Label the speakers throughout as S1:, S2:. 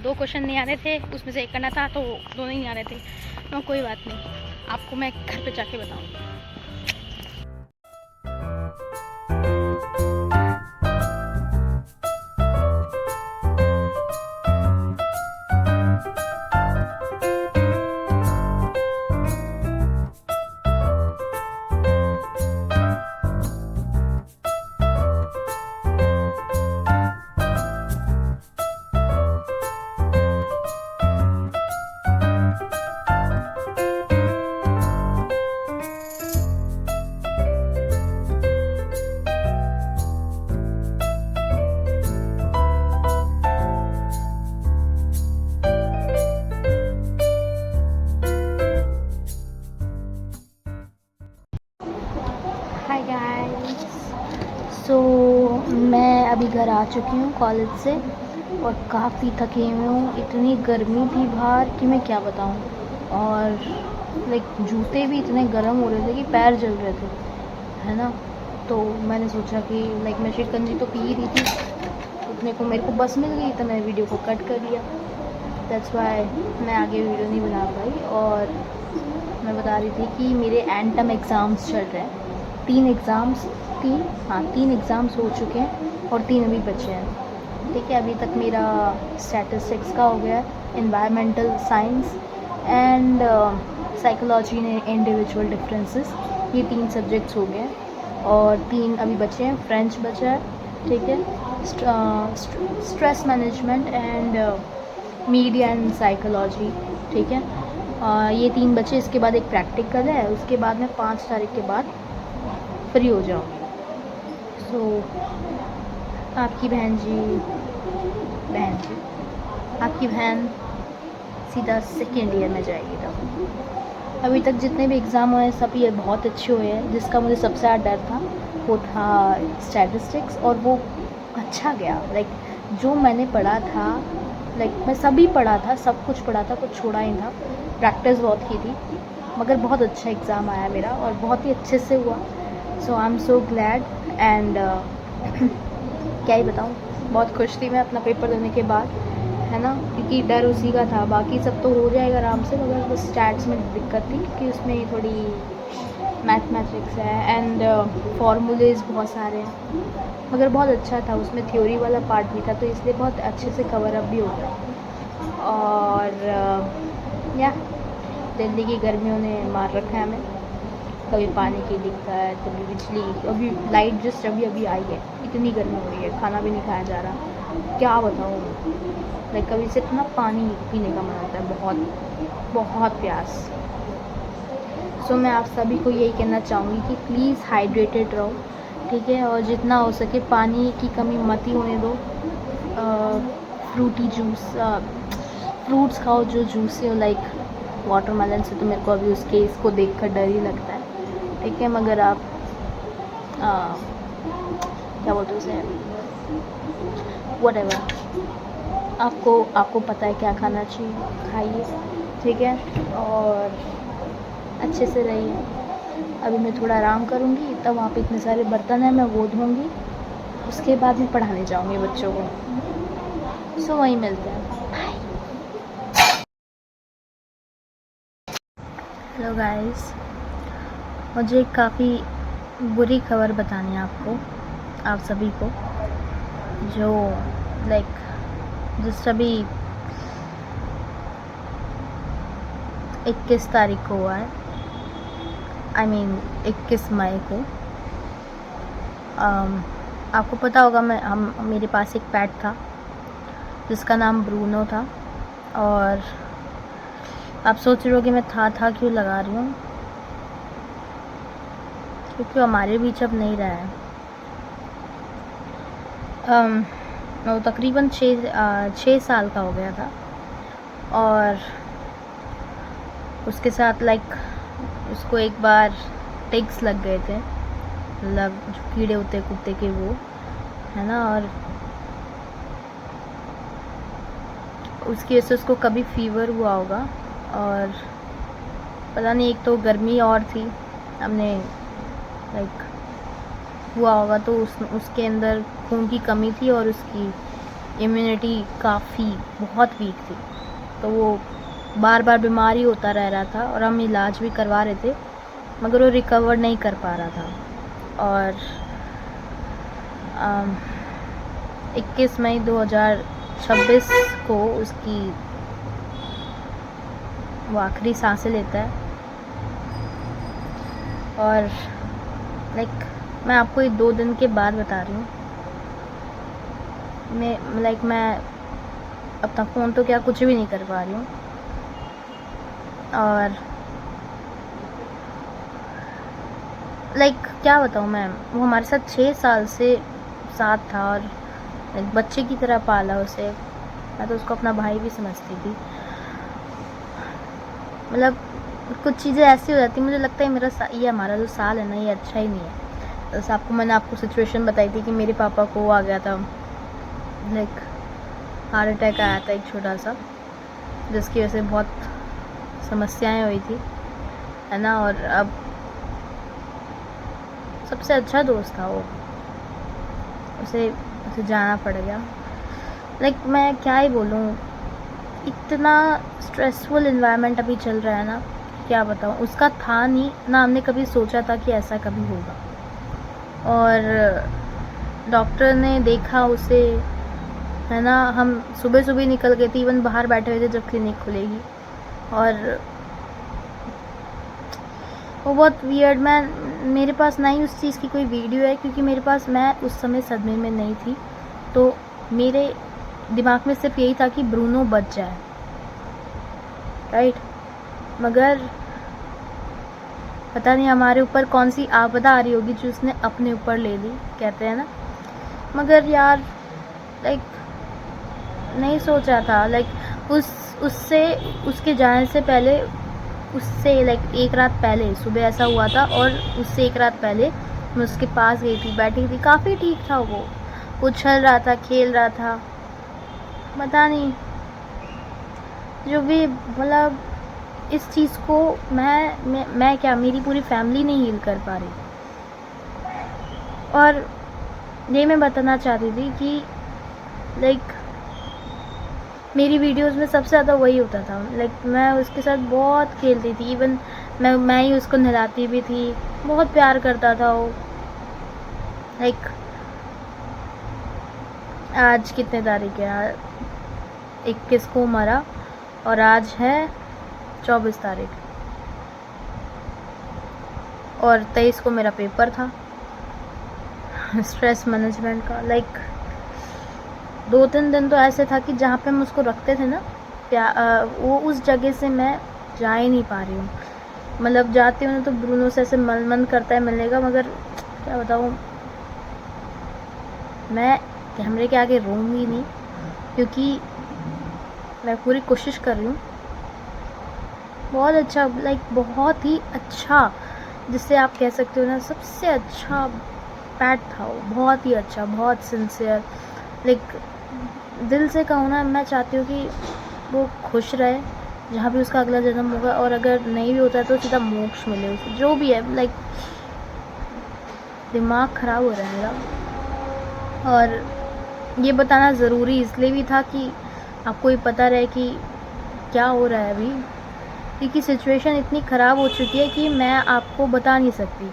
S1: 2 question नहीं आ रहे थे, उसमें से एक करना था तो दोनों ही नहीं आ रहे थे। तो कोई बात नहीं, आपको मैं घर पे जाके बताऊँगी। हाय गाइस, सो मैं अभी घर आ चुकी हूँ कॉलेज से और काफ़ी थकी हुई हूँ। इतनी गर्मी थी बाहर कि मैं क्या बताऊँ। और जूते भी इतने गर्म हो रहे थे कि पैर जल रहे थे, है ना। तो मैंने सोचा कि मैं शिकंजी तो पी ही रही थी, उतने को मेरे को बस मिल गई तो मैंने वीडियो को कट कर लिया। दैट्स वाई मैं आगे वीडियो नहीं बना पाई। और मैं बता रही थी कि मेरे एंड टर्म एग्ज़ाम्स चल रहे हैं। 3 एग्ज़ाम्स हो चुके हैं और 3 अभी बचे हैं। ठीक है, अभी तक मेरा स्टैटिस्टिक्स का हो गया है, एनवायरमेंटल साइंस एंड साइकोलॉजी ने इंडिविजुअल डिफरेंसेस, ये 3 सब्जेक्ट्स हो गए हैं और 3 अभी बचे हैं। फ्रेंच बचा है, ठीक है, stress management and media and psychology, ठीक है। ये 3 बचे, इसके बाद एक प्रैक्टिकल है, उसके बाद मैं 5 तारीख के बाद फ्री हो जाऊँगी। सो आपकी आपकी बहन सीधा सेकेंड ईयर में जाएगी। तब अभी तक जितने भी एग्ज़ाम हुए हैं सब ये बहुत अच्छे हुए हैं। जिसका मुझे सबसे ज़्यादा डर था वो था स्टैटिस्टिक्स, और वो अच्छा गया। जो मैंने पढ़ा था, मैं सभी पढ़ा था, सब कुछ पढ़ा था, कुछ छोड़ा ही था। प्रैक्टिस बहुत की थी, मगर बहुत अच्छा एग्ज़ाम आया मेरा और बहुत ही अच्छे से हुआ। So I am so glad and क्या ही बताऊँ, बहुत खुश थी मैं अपना पेपर देने के बाद, है ना, क्योंकि डर उसी का था। बाकी सब तो हो जाएगा आराम से, मगर बस स्टैट्स में दिक्कत थी क्योंकि उसमें थोड़ी मैथमेटिक्स है एंड फार्मूलेज बहुत सारे हैं। मगर बहुत अच्छा था, उसमें थ्योरी वाला पार्ट भी था, तो इसलिए बहुत अच्छे से कवर अप भी हो गया। और या दिल्ली की गर्मियों ने मार रखा है हमें। कभी पानी की दिक्कत, कभी बिजली, अभी लाइट जस्ट अभी आई है। इतनी गर्मी हो रही है, खाना भी नहीं खाया जा रहा, क्या बताऊँ। कभी सिर्फ ना पानी पीने का मन होता है, बहुत बहुत प्यास। सो मैं आप सभी को यही कहना चाहूँगी कि प्लीज़ हाइड्रेटेड रहो, ठीक है, और जितना हो सके पानी की कमी मत ही होने दो। फ्रूटी जूस, फ्रूट्स खाओ जो जूसी हो, वाटरमेलन से तो मेरे को अभी इसको देखकर डर ही लगता है, ठीक है। मगर आप क्या बोलते हैं उसे, व्हाटएवर, आपको पता है क्या खाना चाहिए, खाइए, ठीक है, और अच्छे से रहिए। अभी मैं थोड़ा आराम करूँगी, तब वहाँ पे इतने सारे बर्तन हैं, मैं वो धोऊँगी, उसके बाद मैं पढ़ाने जाऊँगी बच्चों को। सो वहीं मिलते हैं, बाय। हेलो गाइस, मुझे काफ़ी बुरी खबर बतानी है आपको, आप सभी को, जो जिस अभी 21 तारीख को हुआ है, I mean 21 मई को। आपको पता होगा, मेरे पास एक पेट था जिसका नाम ब्रूनो था। और आप सोच रहे हो कि मैं था क्यों लगा रही हूँ, क्योंकि हमारे बीच अब नहीं रहा है। वो तकरीबन 6 साल का हो गया था और उसके साथ उसको एक बार टिक्स लग गए थे, जो कीड़े होते कुत्ते के, वो, है ना। और उसकी वजह से उसको कभी फीवर हुआ होगा, और पता नहीं, एक तो गर्मी और थी, हमने हुआ होगा, तो उसके अंदर खून की कमी थी और उसकी इम्यूनिटी काफ़ी बहुत वीक थी, तो वो बार बार बीमार ही होता रह रहा था और हम इलाज भी करवा रहे थे मगर वो रिकवर नहीं कर पा रहा था। और 21 मई 2026 को उसकी वो आखिरी सांसें लेता है। और मैं आपको ये 2 दिन के बाद बता रही हूँ। मैं अपना फ़ोन तो क्या कुछ भी नहीं कर पा रही हूँ। और क्या बताऊँ मैं, वो हमारे साथ 6 साल से साथ था और एक बच्चे की तरह पाला उसे। मैं तो उसको अपना भाई भी समझती थी। कुछ चीज़ें ऐसी हो जाती, मुझे लगता है ये हमारा जो साल है ना, ये अच्छा ही नहीं है। जैसे मैंने आपको सिचुएशन बताई थी कि मेरे पापा को आ गया था, हार्ट अटैक आया था एक छोटा सा, जिसकी वजह से बहुत समस्याएं हुई थी, है ना। और अब सबसे अच्छा दोस्त था वो, उसे जाना पड़ गया। मैं क्या ही बोलूँ, इतना स्ट्रेसफुल इन्वायरमेंट अभी चल रहा है ना, क्या बताऊँ। उसका था नहीं ना, हमने कभी सोचा था कि ऐसा कभी होगा। और डॉक्टर ने देखा उसे, है ना। हम सुबह सुबह निकल गए थे, इवन बाहर बैठे हुए थे जब क्लिनिक खुलेगी। और वो बहुत वियर्ड, मेरे पास ना ही उस चीज़ की कोई वीडियो है, क्योंकि मैं उस समय सदमे में नहीं थी, तो मेरे दिमाग में सिर्फ यही था कि ब्रूनो बच जाए, राइट। मगर पता नहीं हमारे ऊपर कौन सी आपदा आ रही होगी जो उसने अपने ऊपर ले ली, कहते हैं ना। मगर यार नहीं सोचा था, उससे उसके जाने से पहले, उससे एक रात पहले सुबह ऐसा हुआ था, और उससे एक रात पहले मैं उसके पास गई थी, बैठी थी, काफ़ी ठीक था वो उछल रहा था, खेल रहा था। पता नहीं जो भी, इस चीज़ को मैं क्या, मेरी पूरी फैमिली नहीं हील कर पा रही। और ये मैं बताना चाहती थी कि मेरी वीडियोस में सबसे ज़्यादा वही होता था। मैं उसके साथ बहुत खेलती थी, इवन मैं ही उसको नहलाती भी थी, बहुत प्यार करता था वो। आज कितने तारीख है यार, 21 को मरा और आज है 24 तारीख, और 23 को मेरा पेपर था स्ट्रेस मैनेजमेंट का। 2-3 दिन तो ऐसे था कि जहाँ पे हम उसको रखते थे ना, वो उस जगह से मैं जा ही नहीं पा रही हूँ। जाती हूँ ना तो ब्रूनो से ऐसे मन करता है मिलने का, मगर क्या बताऊँ, मैं कैमरे के आगे रोऊंगी नहीं, क्योंकि मैं पूरी कोशिश कर रही हूँ। बहुत अच्छा, बहुत ही अच्छा, जिससे आप कह सकते हो ना, सबसे अच्छा पैट था वो, बहुत ही अच्छा, बहुत सिंसियर। दिल से कहूँ ना, मैं चाहती हूँ कि वो खुश रहे जहाँ भी उसका अगला जन्म होगा, और अगर नहीं भी होता है तो सीधा मोक्ष मिले उसे, जो भी है। दिमाग ख़राब हो रहा है मेरा। और ये बताना ज़रूरी इसलिए भी था कि आपको ये पता रहे कि क्या हो रहा है अभी, क्योंकि सिचुएशन इतनी ख़राब हो चुकी है कि मैं आपको बता नहीं सकती।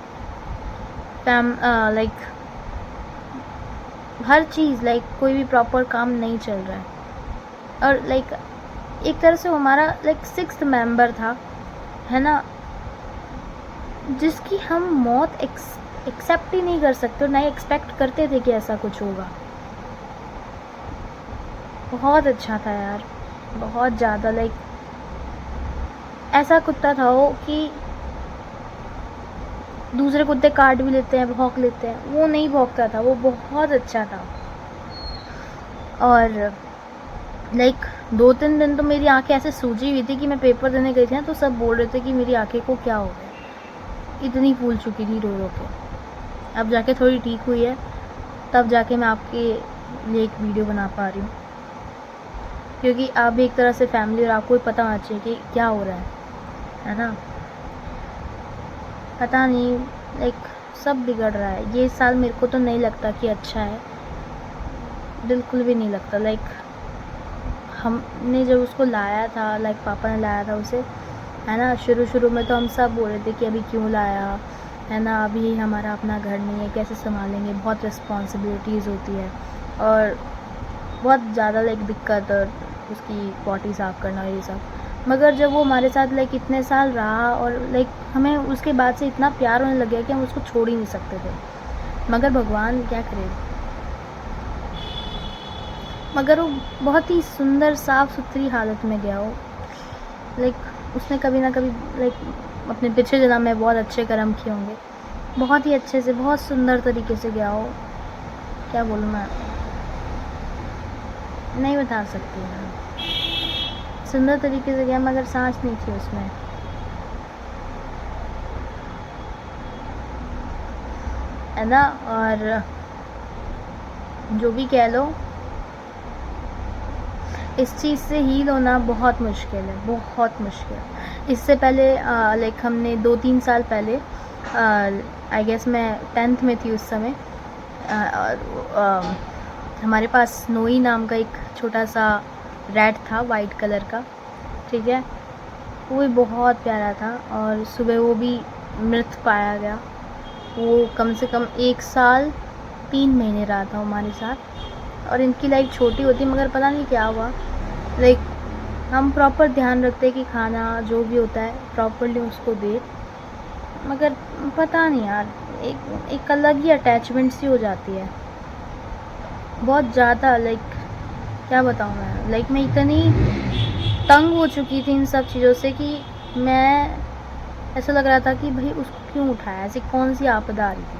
S1: हर चीज़, कोई भी प्रॉपर काम नहीं चल रहा है, और एक तरह से वो हमारा 6th मेंबर था, है ना, जिसकी हम मौत एक्सेप्ट ही नहीं कर सकते, और नहीं एक्सपेक्ट करते थे कि ऐसा कुछ होगा। बहुत अच्छा था यार, बहुत ज़्यादा। ऐसा कुत्ता था वो कि दूसरे कुत्ते काट भी लेते हैं, भौंक लेते हैं, वो नहीं भौंकता था, वो बहुत अच्छा था। और 2-3 दिन तो मेरी आंखें ऐसे सूजी हुई थी कि मैं पेपर देने गई थी ना, तो सब बोल रहे थे कि मेरी आंखें को क्या हो गया, इतनी फूल चुकी थी रो रो के। अब जाके थोड़ी ठीक हुई है, तब जाके मैं आपके लिए एक वीडियो बना पा रही हूँ, क्योंकि आप भी एक तरह से फैमिली, और आपको भी पता होना चाहिए कि क्या हो रहा है ना। पता नहीं, सब बिगड़ रहा है। ये साल मेरे को तो नहीं लगता कि अच्छा है, बिल्कुल भी नहीं लगता। लाइक हमने जब उसको लाया था, लाइक पापा ने लाया था उसे, है ना, शुरू में तो हम सब बोल रहे थे कि अभी क्यों लाया, है ना, अभी हमारा अपना घर नहीं है, कैसे संभालेंगे, बहुत रिस्पॉन्सिबिलिटीज़ होती है और बहुत ज़्यादा लाइक दिक्कत, और उसकी पॉटी साफ़ करना ये सब। मगर जब वो हमारे साथ लाइक इतने साल रहा और लाइक हमें उसके बाद से इतना प्यार होने लग गया कि हम उसको छोड़ ही नहीं सकते थे। मगर भगवान क्या करे, मगर वो बहुत ही सुंदर साफ़ सुथरी हालत में गया हो। लाइक उसने कभी ना कभी लाइक अपने पिछले जन्म में बहुत अच्छे कर्म किए होंगे, बहुत ही अच्छे से, बहुत सुंदर तरीके से गया हो। क्या बोलूँ मैं, नहीं बता सकती मैं। सुंदर तरीके से गया मगर सांस नहीं थी उसमें, है ना। और जो भी कह लो, इस चीज़ से हील होना बहुत मुश्किल है, बहुत मुश्किल। इससे पहले लाइक हमने 2-3 साल पहले, आई गेस मैं 10th में थी उस समय, हमारे पास स्नोई नाम का एक छोटा सा रैट था, वाइट कलर का, ठीक है। वो भी बहुत प्यारा था और सुबह वो भी मृत पाया गया। वो कम से कम 1 साल 3 महीने रहा था हमारे साथ। और इनकी लाइफ छोटी होती, मगर पता नहीं क्या हुआ, लाइक हम प्रॉपर ध्यान रखते हैं कि खाना जो भी होता है प्रॉपरली उसको दे, मगर पता नहीं यार, एक अलग ही अटैचमेंट सी हो जाती है, बहुत ज़्यादा। लाइक क्या बताऊँ मैं, लाइक मैं इतनी तंग हो चुकी थी इन सब चीज़ों से कि मैं, ऐसा लग रहा था कि भाई उसको क्यों उठाया, ऐसी कौन सी आपदा आ रही थी।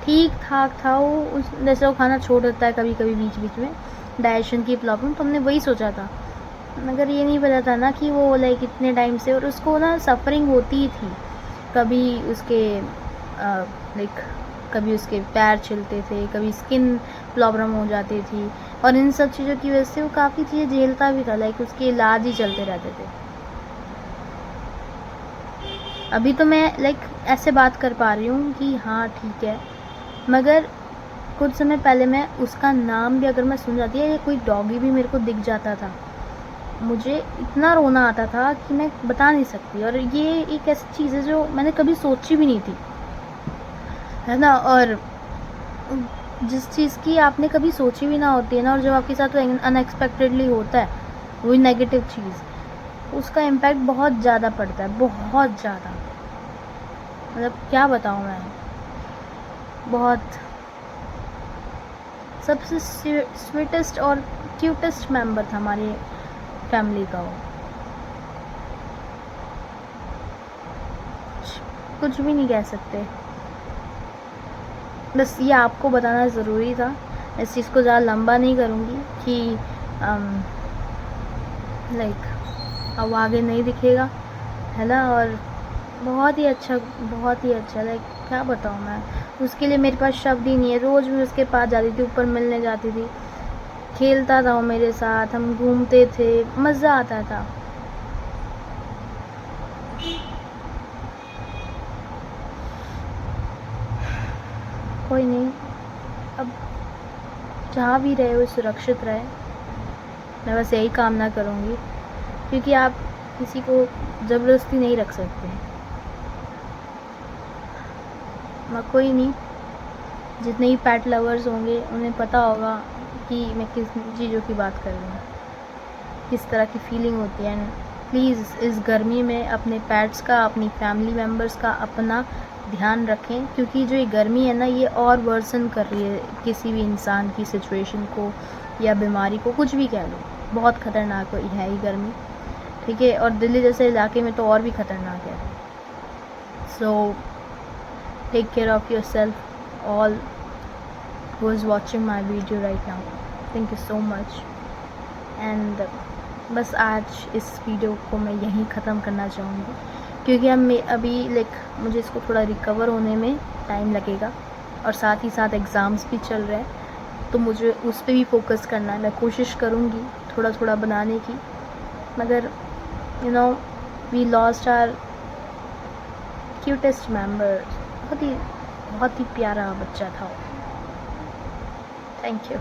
S1: ठीक ठाक था वो, उस जैसे वो खाना छोड़ देता है कभी कभी बीच बीच में, डाइजेशन की प्रॉब्लम, तो हमने वही सोचा था। मगर ये नहीं पता था ना कि वो लाइक इतने टाइम से, और उसको ना सफरिंग होती ही थी। कभी उसके लाइक कभी उसके पैर छिलते थे, कभी स्किन प्रॉब्लम हो जाती थी, और इन सब चीज़ों की वजह से वो काफ़ी चीज़ें झेलता भी था, लाइक उसके इलाज ही चलते रहते थे। अभी तो मैं लाइक ऐसे बात कर पा रही हूँ कि हाँ ठीक है, मगर कुछ समय पहले मैं उसका नाम भी अगर मैं सुन जाती है, या कोई डॉगी भी मेरे को दिख जाता था, मुझे इतना रोना आता था कि मैं बता नहीं सकती। और ये एक ऐसी चीज़ है जो मैंने कभी सोची भी नहीं थी, है ना। और जिस चीज़ की आपने कभी सोची भी ना होती है ना, और जब आपके साथ अनएक्सपेक्टेडली होता है वही नेगेटिव चीज़, उसका इम्पैक्ट बहुत ज़्यादा पड़ता है, बहुत ज़्यादा। मतलब क्या बताऊँ मैं, बहुत सबसे स्वीटेस्ट और क्यूटेस्ट मेंबर था हमारी फैमिली का वो। कुछ भी नहीं कह सकते, बस ये आपको बताना ज़रूरी था। इस चीज़ को ज़्यादा लंबा नहीं करूँगी कि लाइक अब आगे नहीं दिखेगा, है ना। और बहुत ही अच्छा, बहुत ही अच्छा, लाइक क्या बताऊँ मैं, उसके लिए मेरे पास शब्द ही नहीं है। रोज़ मैं उसके पास जाती थी, ऊपर मिलने जाती थी, खेलता था वो मेरे साथ, हम घूमते थे, मज़ा आता था। कोई नहीं, अब जहाँ भी रहे वो सुरक्षित रहे, मैं बस यही कामना करूँगी, क्योंकि आप किसी को ज़बरदस्ती नहीं रख सकते। कोई नहीं, जितने ही पेट लवर्स होंगे उन्हें पता होगा कि मैं किस चीज़ों की बात कर रही हूँ, किस तरह की फीलिंग होती है। एंड प्लीज़ इस गर्मी में अपने पेट्स का, अपनी फैमिली मेम्बर्स का अपना ध्यान रखें, क्योंकि जो ये गर्मी है ना, ये और वर्सन कर रही है किसी भी इंसान की सिचुएशन को या बीमारी को, कुछ भी कह लो, बहुत ख़तरनाक है ये गर्मी, ठीक है। और दिल्ली जैसे इलाके में तो और भी ख़तरनाक है। So take care of yourself, all who is watching my video right now, thank you so much। And बस आज इस वीडियो को मैं यहीं ख़त्म करना चाहूँगी, क्योंकि अब मैं अभी लाइक मुझे इसको थोड़ा रिकवर होने में टाइम लगेगा, और साथ ही साथ एग्ज़ाम्स भी चल रहे हैं, तो मुझे उस पर भी फोकस करना है। मैं कोशिश करूँगी थोड़ा थोड़ा बनाने की, मगर you know we lost our cutest member, बहुत ही प्यारा बच्चा था। Thank you.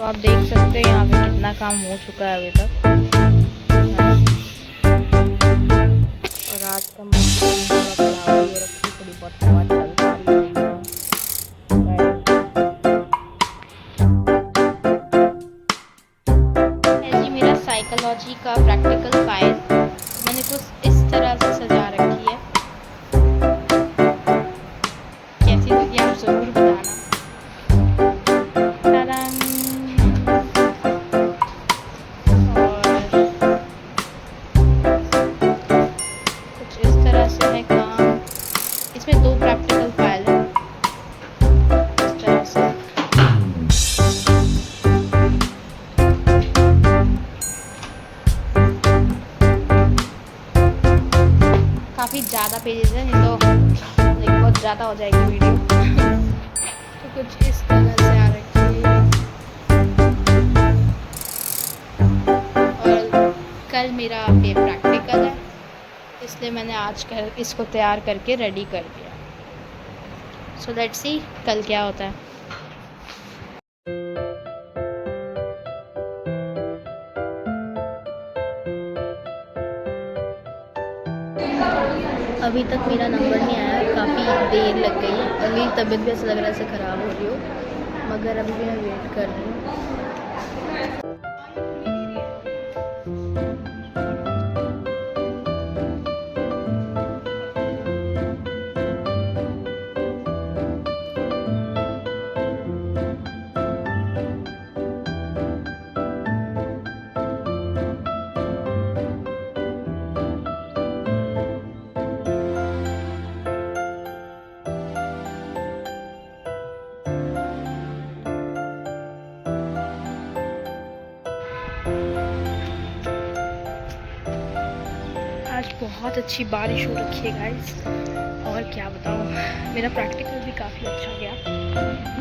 S1: आप देख सकते हैं यहाँ पे कितना काम हो चुका है अभी तक। और आज का मौसम थोड़ा क्लाउडी हो रखी, थोड़ी बहुत हवा चल रही है। जी मेरा साइकोलॉजी का प्रैक्टिकल फाइल मैंने कुछ इस तरह से सजा रखी है। कैसी लगी आप ज़रूर बताना। इसमें 2 प्रैक्टिकल फाइल है इस तरह से। काफ़ी ज़्यादा पेजेस हैं, नहीं तो बहुत ज़्यादा हो जाएगी वीडियो। तो कुछ इस तरह से आ रखी है। और कल मेरा पे प्रैक्टिकल है, इसलिए मैंने आज इसको तैयार करके रेडी कर दिया। सो लेट्स सी कल क्या होता है। अभी तक मेरा नंबर नहीं आया, काफ़ी देर लग गई है। अभी तबीयत भी ऐसा लग रहा है ऐसे ख़राब हो रही हो, मगर अभी भी मैं वेट कर रही हूँ। आज बहुत अच्छी बारिश हो रखी है गाइस, और क्या बताऊँ, मेरा प्रैक्टिकल भी काफ़ी अच्छा गया।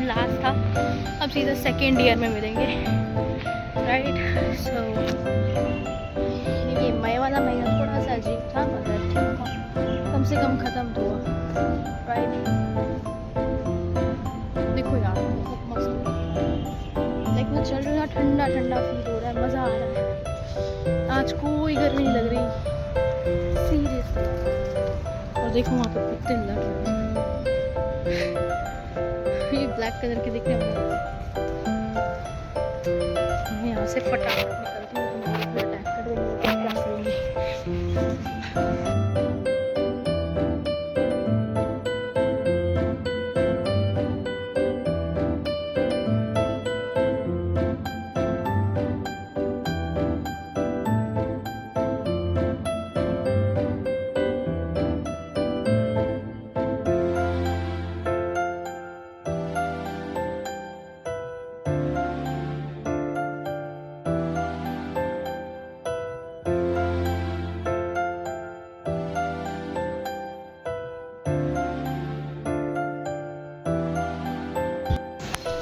S1: लास्ट था, अब सीधा सेकेंड ईयर में मिलेंगे, राइट। सो ये मई वाला महीना थोड़ा सा अजीब था, मगर ठीक था, कम से कम ख़त्म तो हुआ, राइट। देखो यार पर चल रहा है, ठंडा ठंडा फील हो रहा है, मज़ा आ रहा है। आज कोई गर्मी नहीं लग रही सीरियसली। और देखो वहाँ पर कुत्ते लड़ रहे हैं, ये ब्लैक कलर के दिख रहे हैं। मैं यहाँ से फटाफट निकलती हूँ, तो मेरे को अटैक कर देंगे, क्या करेंगे।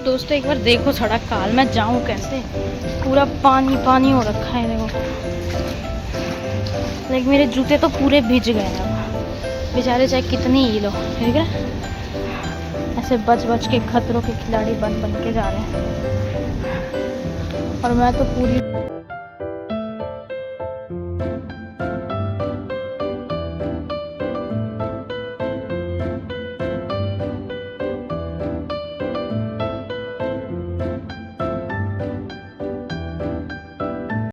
S1: दोस्तों एक बार देखो सड़क का हाल, मैं जाऊँ कैसे, पूरा पानी पानी हो रखा है देखो। लाइक मेरे जूते तो पूरे भीज गए हैं बेचारे, चाहे कितनी ही लो, ठीक है। ऐसे बच बच के खतरों के खिलाड़ी बन बन के जा रहे हैं, और मैं तो पूरी